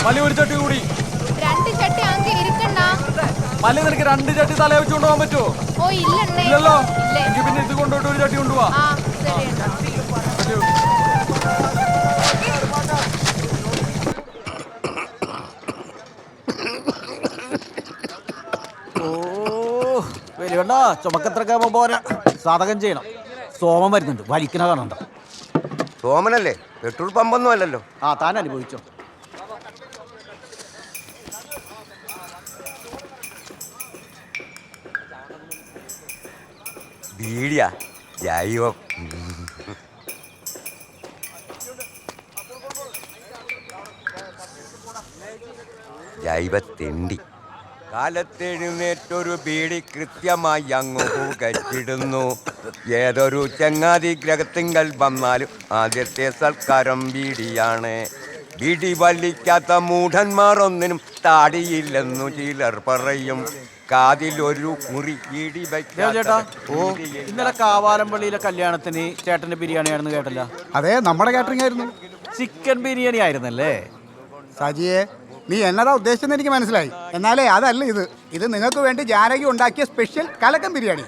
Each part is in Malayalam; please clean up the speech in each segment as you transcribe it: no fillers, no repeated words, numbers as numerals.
മല്ലി ഒരു ചട്ടി കൂടി. 2 ചട്ടി അങ്ങ് ഇരിക്കണ്ട. മല്ലി നിനക്ക് 2 ചട്ടി തല വെച്ചുകൊണ്ട് പോകാൻ പറ്റുമോ? ഓ ഇല്ലണ്ണേ. ഇല്ലല്ലോ. എനിക്ക് പിന്നെ ഇത് കൊണ്ടുപോയിട്ട് ഒരു ചട്ടി കൊണ്ടുപോവാ. ആ ശരി. വലിയണ്ട ചുമക്കത്രൊക്കെ പോരാ, സാധകം ചെയ്യണം. സോമൻ വരുന്നുണ്ട്, വലിക്കണ കാണണ്ട. സോമനല്ലേ, പെട്രോൾ പമ്പൊന്നും അല്ലല്ലോ. ആ താൻ അനുഭവിച്ചോ. ബീഡിയാ ജൈവം. ജൈവത്തെണ്ടി. കാലത്തെഴുന്നേറ്റൊരു ബീഡി കൃത്യമായി അങ്ങ് പുകച്ചിടുന്നു. ഏതൊരു ചങ്ങാതി ഗ്രഹത്തിങ്കൽ വന്നാലും ആദ്യത്തെ സൽക്കാരം ബീഡിയാണ്. ബീഡി വലിക്കാത്ത മൂഢന്മാർ ഒന്നിനും താടിയില്ലെന്നു ചിലർ പറയും. കാതിലൊരു മുറി ബീഡി ചേട്ടാ, ഓ ഇന്നലെ കാവാലമ്പള്ളിയിലെ കല്യാണത്തിന് ചേട്ടന്റെ ബിരിയാണി ആണെന്ന് കേട്ടല്ല? അതെ, നമ്മുടെ കാറ്ററിംഗ് ആയിരുന്നു. ചിക്കൻ ബിരിയാണി ആയിരുന്നല്ലേ? സജിയെ, നീ എന്നതാ ഉദ്ദേശിച്ചെന്ന് എനിക്ക് മനസ്സിലായി. എന്നാലേ അതല്ല ഇത്. ഇത് നിങ്ങൾക്ക് വേണ്ടി ജാനകി ഉണ്ടാക്കിയ സ്പെഷ്യൽ കലക്കൻ ബിരിയാണി.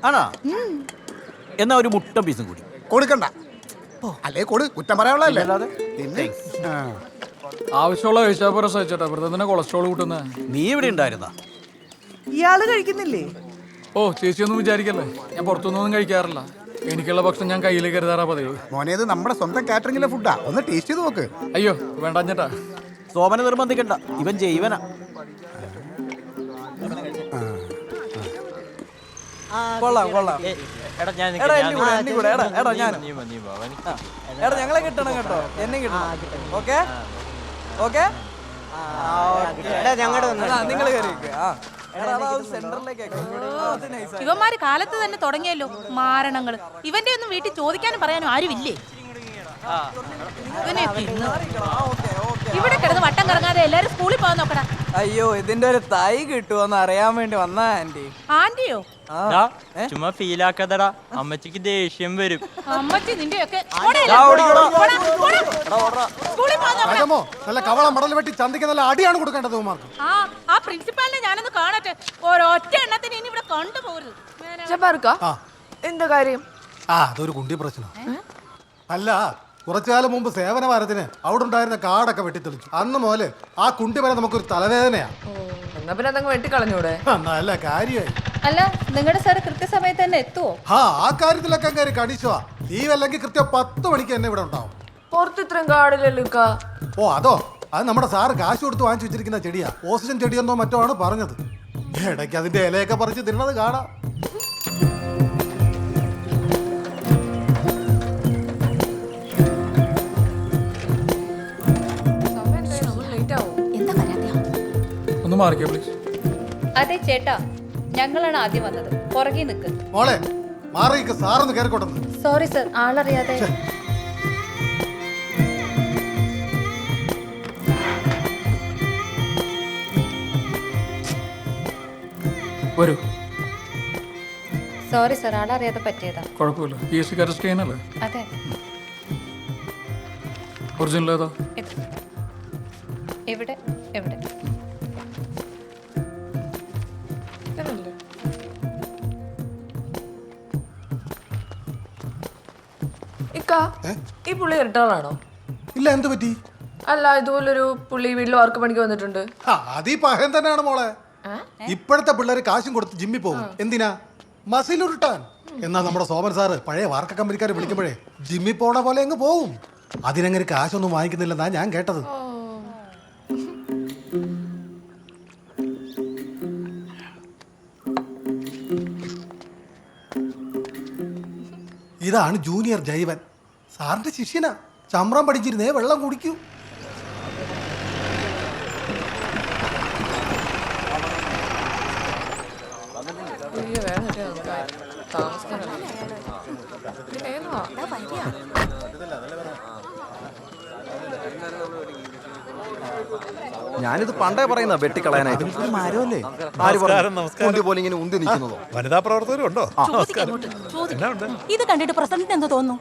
ആണോ? എന്നാ ഒരു മുട്ടൻ പീസും കൂടി കൊടുക്കണ്ട. അല്ലേ കൊടു, കുറ്റം പറയാനുള്ളതല്ലേ. ആവശ്യമുള്ള കഴിച്ചാൽ പോരാ സഹിച്ചേട്ടാ, വെറുതെ തന്നെ കൊളസ്ട്രോൾ കൂട്ടുന്ന. നീ ഇവിടെ ഉണ്ടായിരുന്ന? ഇയാള് കഴിക്കുന്നില്ലേ? ഓ ചേച്ചിയൊന്നും വിചാരിക്കല്ലേ, ഞാൻ പുറത്തുനിന്നൊന്നും കഴിക്കാറില്ല. എനിക്കുള്ള ഭക്ഷണം ഞാൻ കയ്യിൽ കരുതാറാ പതിവ്. മോനെ, ഇത് നമ്മുടെ സ്വന്തം കാറ്ററിംഗിലെ ഫുഡാ, ഒന്ന് ടേസ്റ്റ് ചെയ്ത് നോക്ക്. അയ്യോ വേണ്ട ചേട്ടാ. സോമനെ നിർബന്ധിക്കണ്ട, ഇവൻ ജൈവനാ. കൊള്ളാം കൊള്ളാം. ഞങ്ങളെ കിട്ടണം കേട്ടോ, എന്നെ കിട്ടണം. ഓക്കെ ഓക്കെ, നിങ്ങൾ ഇവന്മാര് കാലത്ത് തന്നെ തുടങ്ങിയല്ലോ മാരണങ്ങള്. ഇവന്റെ ഒന്നും വീട്ടിൽ ചോദിക്കാനും പറയാനും ആരുമില്ലേ? ഇവിടെ കിടന്ന് വട്ടം കറങ്ങാതെ എല്ലാരും സ്കൂളിൽ പോകാൻ നോക്കടാ. അയ്യോ, ഇതിന്റെ ഒരു തൈ കിട്ടുമോന്ന് അറിയാൻ വേണ്ടി വന്നാ ആന്റി. ആന്റിയോ? ചുമ്മാ ഫീലാക്കാതടാ, അമ്മച്ചിക്ക് ദേഷ്യം വരും. അമ്മച്ചി നിന്റെയൊക്കെ നല്ല കവളം മടൽ വെട്ടി ചന്തിക്ക് നല്ല അടിയാണ് കൊടുക്കേണ്ടത്. ആ പ്രിൻസിപ്പാലിനെ ഞാനൊന്ന് കാണട്ടെ. ഒരൊറ്റ എണ്ണത്തിന് ഇനി ഇവിടെ കൊണ്ടുപോകരുത്. എന്താ കാര്യം? അതൊരു കുണ്ടി പ്രശ്നം. അല്ല, കുറച്ചു കാലം മുമ്പ് സേവന വാരത്തിന് അവിടെ ഉണ്ടായിരുന്ന കാടൊക്കെ വെട്ടിത്തെളിച്ചു. അന്ന് മുതല് ആ കുണ്ടി വരെ നമുക്കൊരു തലവേദനയാ. എന്നാ പിന്നെ അതങ്ങ് വെട്ടിക്കളഞ്ഞൂടെ? നല്ല കാര്യമായി. അല്ല, നിങ്ങളുടെ സാറ് കൃത്യസമയത്ത് തന്നെ എത്തുവോ? ആ കാര്യത്തിലൊക്കെ അങ്ങേര് കണിച്ചുവാ. ലീവ് അല്ലെങ്കിൽ കൃത്യം 10 മണിക്ക് തന്നെ ഇവിടെ ഉണ്ടാവും. പുറത്ത് ഇത്രയും കാടില്ലല്ലോ. ഓ അതോ, അത് നമ്മുടെ സാറ് കാശ് കൊടുത്ത് വാങ്ങിച്ചു വെച്ചിരിക്കുന്ന ചെടിയാ. ഓക്സിജൻ ചെടിയെന്നോ മറ്റോ ആണ് പറഞ്ഞത്. ഇടയ്ക്ക് അതിന്റെ ഇലയൊക്കെ പറിച്ച് തിന്നത് കാണാം. ഒന്ന് മാറിക്കോ പ്ലീസ്. അതെ ചേട്ടാ, ഞങ്ങളാണ് ആദ്യം വന്നത്. പുറകെ നിൽക്ക്. മോളെ മാറിക്ക്, സാറൊന്ന് കയറിക്കോട്ടെന്ന്. Sorry sir, ആളറിയാതെ. വരൂ. സോറി സർ, ആളറിയാതെ പറ്റിയതാ. കുഴപ്പമില്ല, PSC അറസ്റ്റ് ചെയ്യാനല്ലേ? അതെ. ഒറിജിനൽ ഏതാ? ഇവിടെ എവിടെ? ഈ പുള്ളി ഇരട്ടാളാണോ? ഇല്ല, എന്ത് പറ്റി? അല്ല, ഇതുപോലൊരു പുള്ളി വീട്ടിൽ വർക്ക് പണിക്ക് വന്നിട്ടുണ്ട്. അതീ പഹയൻ തന്നെയാണ് മോളെ. ഇപ്പോഴത്തെ പിള്ളേര് കാശും കൊടുത്ത് ജിമ്മിൽ പോകും. എന്തിനാ? മസിൽ ഉരുട്ടാൻ. എന്നാ നമ്മുടെ സോമൻ സാറ് പഴയ വാർക്ക കമ്പനിക്കാരെ വിളിക്കുമ്പോഴേ ജിമ്മിൽ പോണ പോലെ അങ്ങ് പോവും. അതിനങ്ങനെ കാശൊന്നും വാങ്ങിക്കുന്നില്ലെന്നാ ഞാൻ കേട്ടത്. ഇതാണ് ജൂനിയർ ജൈവൻ, സാറിന്റെ ശിഷ്യനാ. ചമ്രം പഠിച്ചിരുന്നേ വെള്ളം കുടിക്കൂ. ഞാനിത് പണ്ടേ പറയുന്ന വെട്ടിക്കളയാനായിട്ട്. വനിതാ പ്രവർത്തകരുണ്ടോ? ഇത് കണ്ടിട്ട് പ്രസിഡന്റ് എന്ത് തോന്നുന്നു?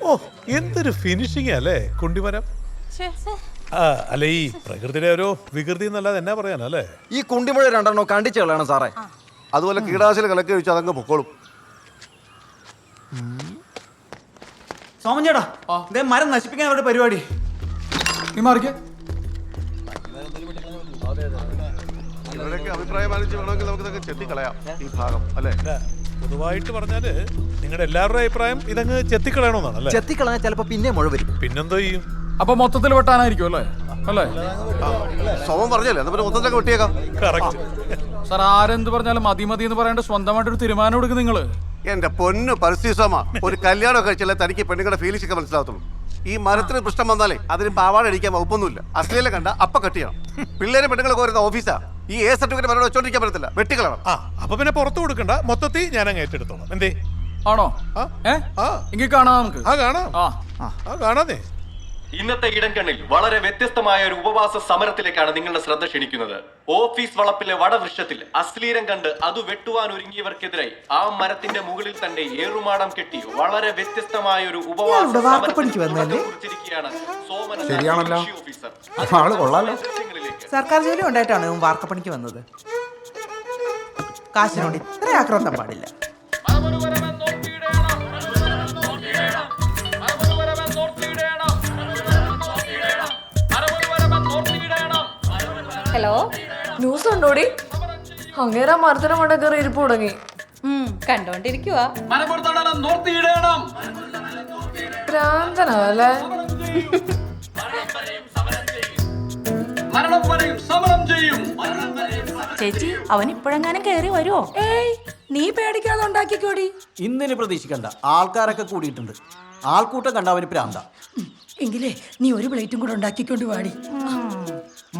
ഓ, എന്തൊരു ഫിനിഷിംഗ് അല്ലേ കുണ്ടിമരം. അല്ല ഈ പ്രകൃതിയുടെ ഒരു വികൃതി എന്നല്ലാതെ എന്നാ പറയാനല്ലേ? ഈ കുണ്ടിമുഴ രണ്ടെണ്ണോ കണ്ടിച്ചു കളയണം സാറേ. അതുപോലെ കീടാശില കലക്കി വെച്ച് അതങ്ങ് പൊക്കോളും. സോമൻ ചേട്ടാ, ഇതേ മരം നശിപ്പിക്കാൻ അവരുടെ പരിപാടി. നീ മാറിക്കേ. ഇവരൊക്കെ അഭിപ്രായം ആലോചിച്ച് വേണമെങ്കിൽ നമുക്ക് ഇതൊക്കെ ചെത്തിക്കളയാം ഈ ഭാഗം, അല്ലേ? പൊതുവായിട്ട് പറഞ്ഞാല് നിങ്ങളുടെ എല്ലാവരുടെ അഭിപ്രായം ഇതങ്ങ് ചെത്തിക്കളയണമെന്നാണ് അല്ലേ? ചെത്തിക്കളഞ്ഞാൽ ചിലപ്പോ പിന്നെ മുഴ വരും. പിന്നെന്തോ ചെയ്യും? അപ്പൊ മൊത്തത്തിൽ വെട്ടാനായിരിക്കും അല്ലേ? അല്ലേ സോമൻ പറഞ്ഞല്ലേ, എന്നാ പിന്നെ മൊത്തത്തിലൊക്കെ വെട്ടിയേക്കാം. കറക്റ്റ്. സാർ ആരെന്ത് പറഞ്ഞാലും മതി മതി എന്ന് പറയാണ്ട് സ്വന്തമായിട്ടൊരു തീരുമാനം എടുക്കും നിങ്ങള്. എന്റെ പൊന്നു പരിസ്ഥിതിസോമ, ഒരു കല്യാണം കഴിച്ചാലേ തനിക്ക് പെണ്ണുങ്ങളുടെ ഫീലിംഗ്സ് ഒക്കെ മനസ്സിലാകത്തുള്ളൂ. ഈ മരത്തിന് പ്രശ്നം വന്നാലേ അതിന് പാവാട അടിക്കാൻ വകുപ്പൊന്നുമില്ല. അശ്ലീലം കണ്ട അപ്പ കട്ട് ചെയ്യണം. പിള്ളേരെ പെണ്ണുങ്ങളെ കോരുന്ന ഓഫീസാ. ഈ എ സർട്ടിഫിക്കറ്റ് മരം വെച്ചോണ്ടിരിക്കാൻ പറ്റത്തില്ല, വെട്ടിക്കളയണം. അപ്പൊ പിന്നെ പുറത്തു കൊടുക്കണ്ട, മൊത്തത്തിൽ ഞാൻ അങ്ങ് ഏറ്റെടുത്തോളാം. എന്തേ? ആണോ? എങ്കിൽ കാണാം നമുക്ക്. കാണാം. കാണാന്നേ. ഇന്നത്തെ ഇടംകണ്ണിൽ വളരെ വ്യത്യസ്തമായ ഒരു ഉപവാസ സമരത്തിലേക്കാണ് നിങ്ങളുടെ ശ്രദ്ധ ക്ഷണിക്കുന്നത്. ഓഫീസ് വളപ്പിലെ വടവൃക്ഷത്തിൽ അശ്ലീലം കണ്ട് അത് വെട്ടുവാൻ ഒരുങ്ങിയവർക്കെതിരായി ആ മരത്തിന്റെ മുകളിൽ തന്നെ ഏറുമാടം കെട്ടി വളരെ വ്യത്യസ്തമായ ഒരു ഉപവാസ സമരത്തിലാണ് ശരിയാണല്ലോ, ആള് കൊള്ളാലോ. സർക്കാർ ജോലി ഉണ്ടായിട്ടാണ് വാർക്കപ്പണിക്ക് വന്നത്. കാശിനോട് ഇത്ര ആക്രാന്തം പാടില്ല. Hello, news ഉണ്ടോടി? അങ്ങേരാ മരത്തിന് മണ്ട കയറി ഇരിപ്പ് തുടങ്ങി. കണ്ടോണ്ടിരിക്കുവാ. ഭ്രാന്തനല്ലേ? ചേച്ചി, അവൻ ഇപ്പോഴെങ്ങാനും കേറി വരുമോ? ഏയ്, നീ പേടിക്കാതെ ഉണ്ടാക്കിക്കോടി. ഇന്നിന് പ്രതീക്ഷിക്കണ്ട, ആൾക്കാരൊക്കെ കൂടിയിട്ടുണ്ട്. ആൾക്കൂട്ടം കണ്ട അവന് പ്രാന്ത. എങ്കിലേ നീ ഒരു പ്ലേറ്റും കൂടെ ഉണ്ടാക്കിക്കൊണ്ട് വാടി.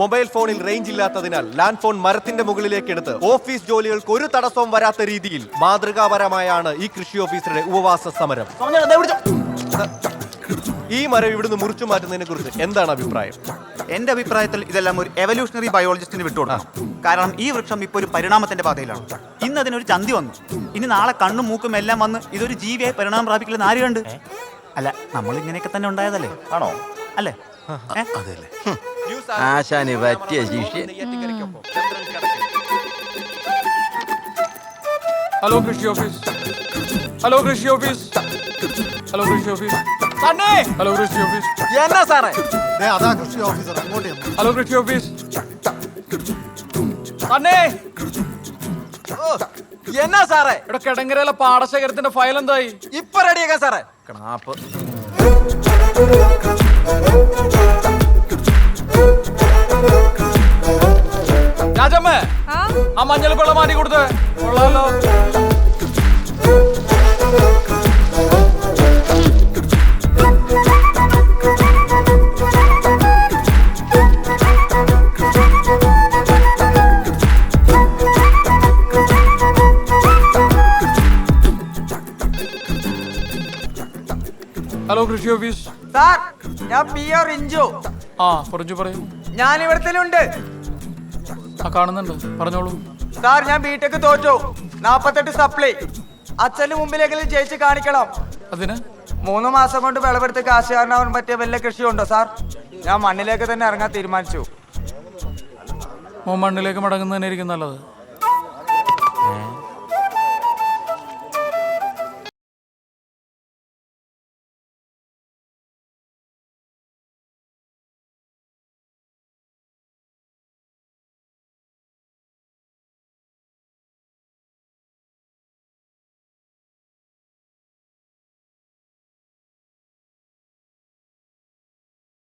മൊബൈൽ ഫോണിൽ റേഞ്ച് ഇല്ലാത്തതിനാൽ ലാൻഡ് ഫോൺ മരത്തിന്റെ മുകളിലേക്ക് എടുത്ത് ഓഫീസ് ജോലികൾക്ക് ഒരു തടസ്സവും വരാത്ത രീതിയിൽ മാതൃകാപരമായാണ് ഈ കൃഷി ഓഫീസറുടെ ഉപവാസ സമരം. ഈ മരം ഇവിടുന്ന് മുറിച്ചു മാറ്റുന്നതിനെ കുറിച്ച് എന്താണ് അഭിപ്രായം? എന്റെ അഭിപ്രായത്തിൽ ഇതെല്ലാം ഒരു എവല്യൂഷണറി ബയോളജിസ്റ്റിന് വിട്ടുകൊടുക്കണം. കാരണം ഈ വൃക്ഷം ഇപ്പോൾ ഒരു പരിണാമത്തിന്റെ പാതയിലാണ്. ഇന്ന് അതിനൊരു ചന്തി വന്നു, ഇനി നാളെ കണ്ണും മൂക്കും എല്ലാം വന്ന് ഇതൊരു ജീവിയായി പരിണാമം പ്രാപിക്കില്ലെന്ന് ആര് കണ്ട്? അല്ല, നമ്മൾ ഇങ്ങനെയൊക്കെ തന്നെ ഉണ്ടായതല്ലേ? ആണോ? അല്ലേ? ആശാന് പറ്റിയ ശിഷ്യ. ഹലോ കൃഷി ഓഫീസ്. ഹലോ കൃഷി ഓഫീസ്. ഹലോ കൃഷി ഓഫീസ്. ഹലോ കൃഷി ഓഫീസ്. എന്നാ സാറേ? അതാ കൃഷി ഓഫീസർ അങ്ങോട്ട്. ഹലോ കൃഷി ഓഫീസ്. എന്നാ സാറേ? ഇവിടെ കിടങ്ങരയിലെ പാടശേഖരത്തിന്റെ ഫയൽ എന്തായി? ഇപ്പൊ റെഡിയാക്കാം സാറേ. കണാപ്പ്. രാജമ്മേ, ആ മഞ്ഞൾ വെള്ളം മാറ്റി കൊടുത്തേ. കൊള്ളാലോ. ഹലോ കൃഷി ഓഫീസ്. സാർ, ഞാൻ PR ഇഞ്ചു. പറഞ്ഞു പറയൂ. ഞാൻ ഇവിടത്തിലുണ്ട്. കാണുന്നുണ്ട്, പറഞ്ഞോളൂ. സാർ, ഞാൻ ബിടെക് തോറ്റു. 48 സപ്ലൈ. അച്ഛന് മുമ്പിലെങ്കിലും ജയിച്ച് കാണിക്കണം. അതിന് 3 മാസം കൊണ്ട് വിളവെടുത്ത് കാശുകാരനാവാൻ പറ്റിയ വല്ല കൃഷിയുണ്ടോ സാർ? ഞാൻ മണ്ണിലേക്ക് തന്നെ ഇറങ്ങാൻ തീരുമാനിച്ചു. മണ്ണിലേക്ക് മടങ്ങുന്നതന്നെ ആയിരിക്കും നല്ലത്.